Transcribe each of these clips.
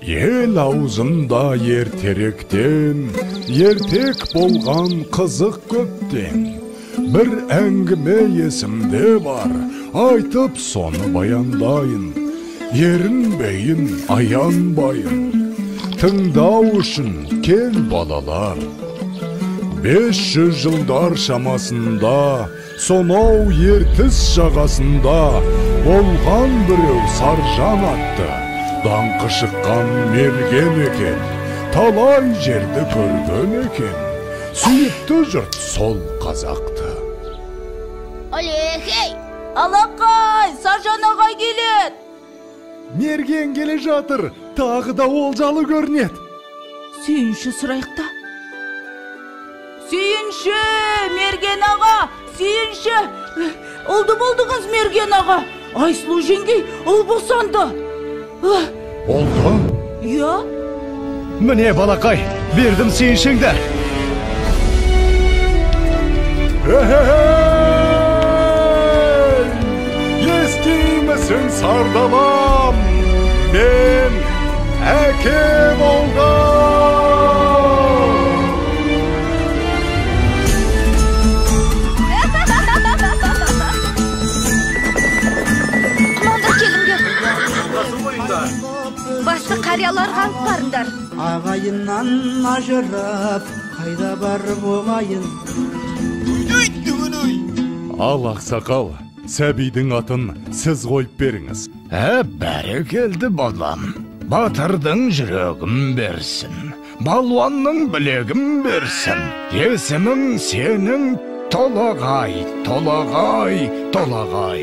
Ел аузында ертеректен, ертек болған қызық көптен. Bir әңгіме есімде бар, айтып соны баяндайын. Ерінбейін, аянбайын, тыңдау үшін кел балалар. 500 жылдар шамасында, сонау ертіс жағасында болған біреу Саржан атты. Даңқы шыққан мерген екен, талай жерді көрген екен. Сүйікті жұрт сол қазақты. Олехей! Алақай, Саржан ағай келет! Мерген келе жатыр, тағы да олжалы көрінет. Сүйінші сұрайықта. Сүйінші, Мерген аға, сүйінші. Олды болдыңыз, Мерген аға. Айсұлу жеңгей, ұл босанды. Oldu? Ya? Mine balakay, verdim suyunşingdi. Естимісің сардалам, мен әке болғам. Басты қарияларға алып барыңдар. Ағайыннан ажырап, қайда барып оңайын. Ал ақсақал, сәбидің атын сіз қойып беріңіз. Бәрі келді балам. Батырдың жүрегін берсін, балуанның білегін берсін. Есімің сенің Толағай, Толағай, Толағай.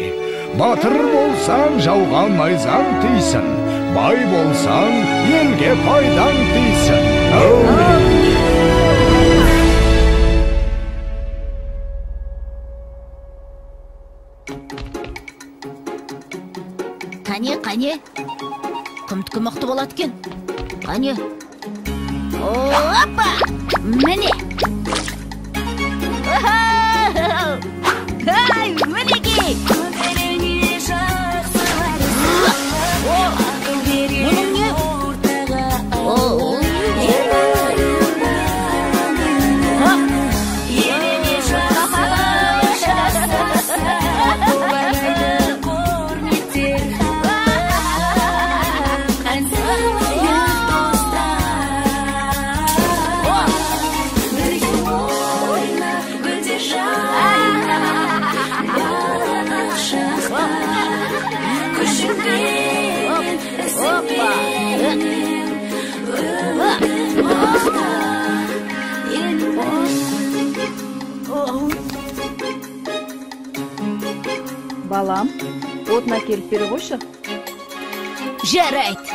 Батыр болсаң жауған найзаң тейсін, бай болсаң елге пайдаң тейсін. Қане, кімдікі мықты болады екен? Қане. Опа! Міне! Ай, мінекей! Мұның не? Балам, отына келіп бері қойшы. Жарайды.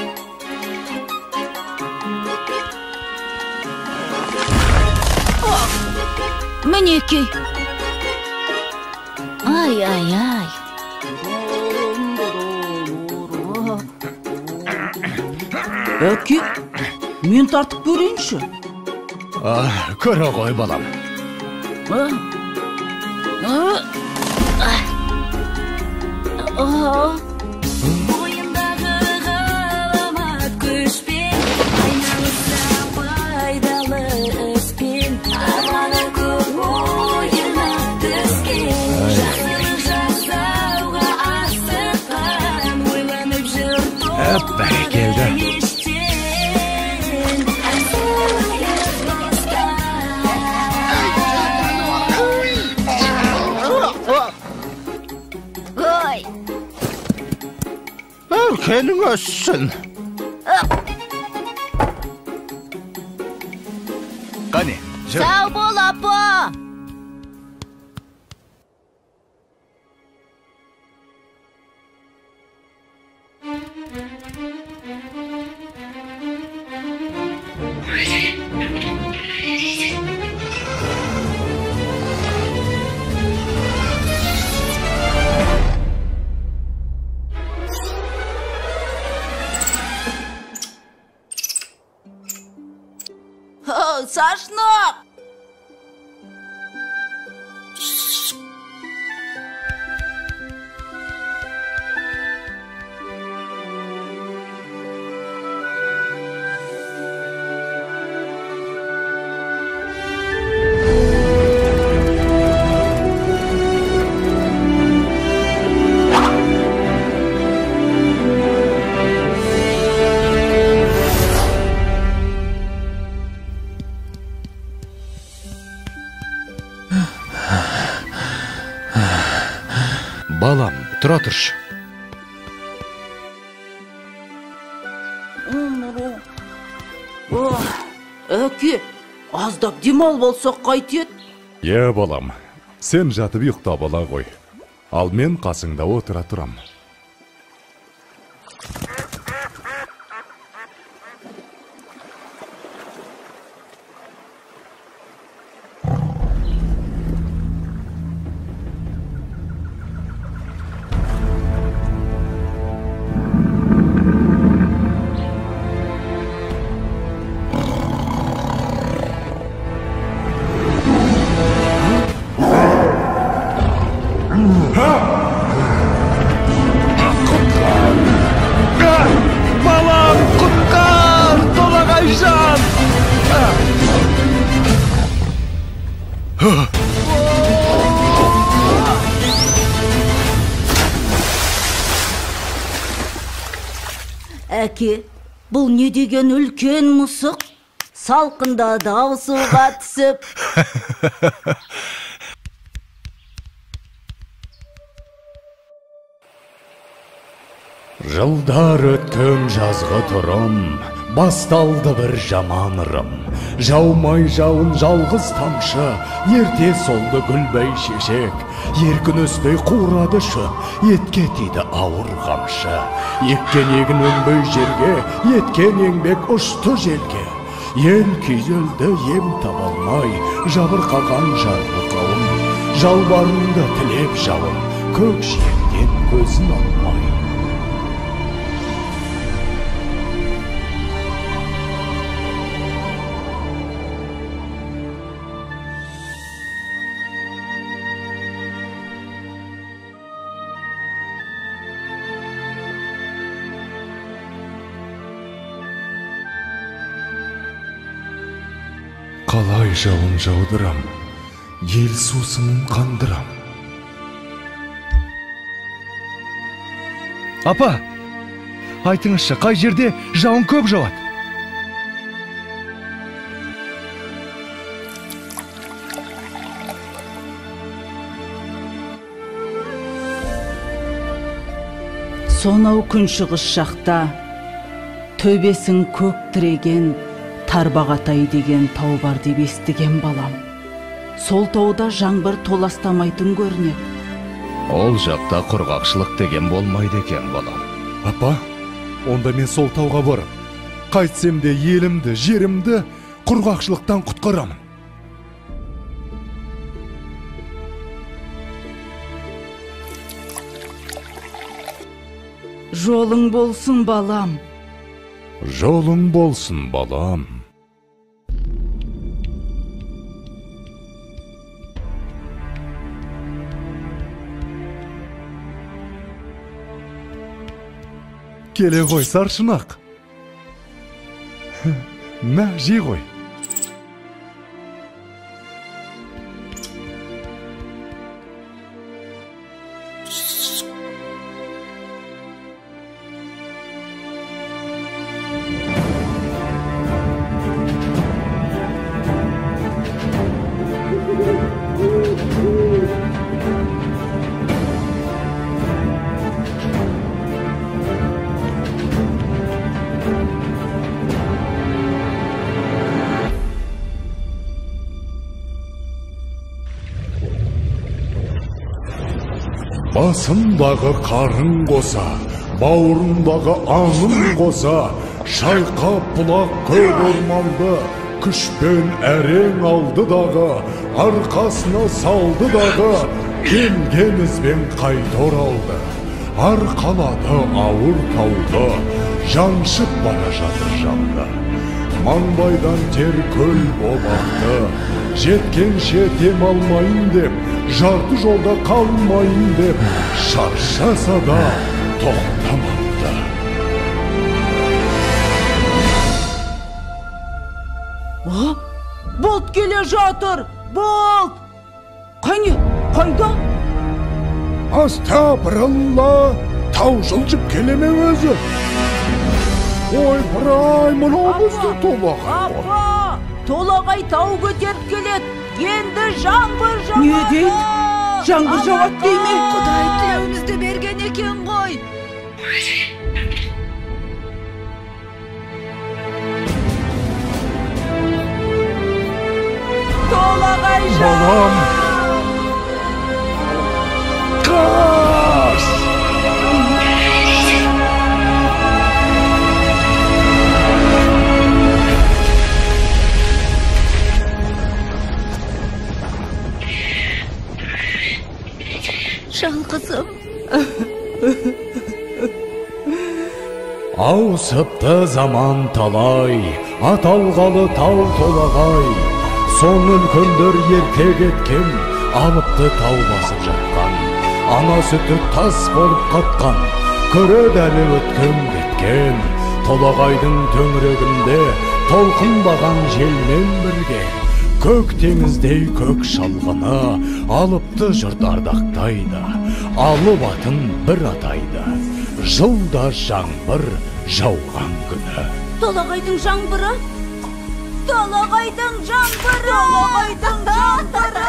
Мінекей. Ай. Әке, мен тартып көрейінші. Көре ғой балам. Бойындағы ғаламат күшпен, айналыса пайдалы іспен, арманы көп ойына түскен, жақсылық жасауға асыққан, ойланып жүр Бәрекелді. Келің өссін. Қане, жүр. Сау бол, апа. Сашнақ! тұра тұршы. Әке, аздап демал болсақ қайтет? Балам, сен жатып ұйықтап ала ғой. Ал мен қасыңда отыра тұрам. Балам, құтқар! Толағайжан! Әке, бұл не деген үлкен мұсық? Салқында дауысуға түсіп. Жылдар өткен жазғы тұрым, басталды бір жаман ырым. Жаумай жауын жалғыз тамшы, ерте солды гүлбей шешек. Еркін өспей қурады шөп, етке тиді ауыр қамшы. Еккен егін өнбей жерге, еткен еңбек ұшты желге. Ел күйзелді ем табалмай, жабырқаған жарлы қауым. Жалбарынды тілеп жауым, көк жиектен көзін алмай. Қалай жауын жаудырам, ел сусынын қандырам. Апа, айтыңызшы, қай жерде жауын көп жауады? Сонау күншығыс жақта, төбесін көк тіреген Тарбағатай деген тау бар деп естіген балам. Сол тауда жаңбыр толастамайтын көрінеді. Ол жақта құрғақшылық деген болмайды екен, балам. Апа, онда мен сол тауға барып, қайтсем де елімді, жерімді құрғақшылықтан құтқарамын. Жолың болсын, балам. Жолың болсын, балам. Келе ғой, саршынақ. Мә, жей ғой. Басындағы қарын қоса, бауырындағы аңын қоса, шайқап бұлақ көк орманды, күшпен әрең алды дағы, арқасына салды дағы, келген ізбен қайта оралды. Арқалады ауыр тауды, жаншып бара жатыр жанды. Маңбайдан тер көл болақты, жеткенше дем алмайын деп, жарты жолда қалмайын деп, шаршаса да тоқтамады. Болт келе жатыр! Болт! Қане, қайда? Астапыралла, тау жылжып келеме өзі. Ой, бұрай, мұнау бізді Толағай ғой. Апа, Толағай тау көтеріп келеді. Енді жаңбыр жауады. Не дейді? жаңбыр жауат дейме? Құдай тілеуімізді берген екен ғой. Толағай Балам! Қаш! Жан қызым. Ауысыпты заман талай, аталғалы тау толағай. Соң үлкендер ерте кеткен, алыпты тау басып жатқан. Ана сүті тас болып қатқан, көреді әлі өткен кеткен. Толағайдың төңірегінде толқынбаған желмен бірге, көк теңіздей көк шалғыны алыпты жұрт ардақтайды, алып атын бір атайды. Жылда жаңбыр жауған күні. Толағайдың жаңбыры? Толағайдың жаңбыры! Толағайдың жаңбыры!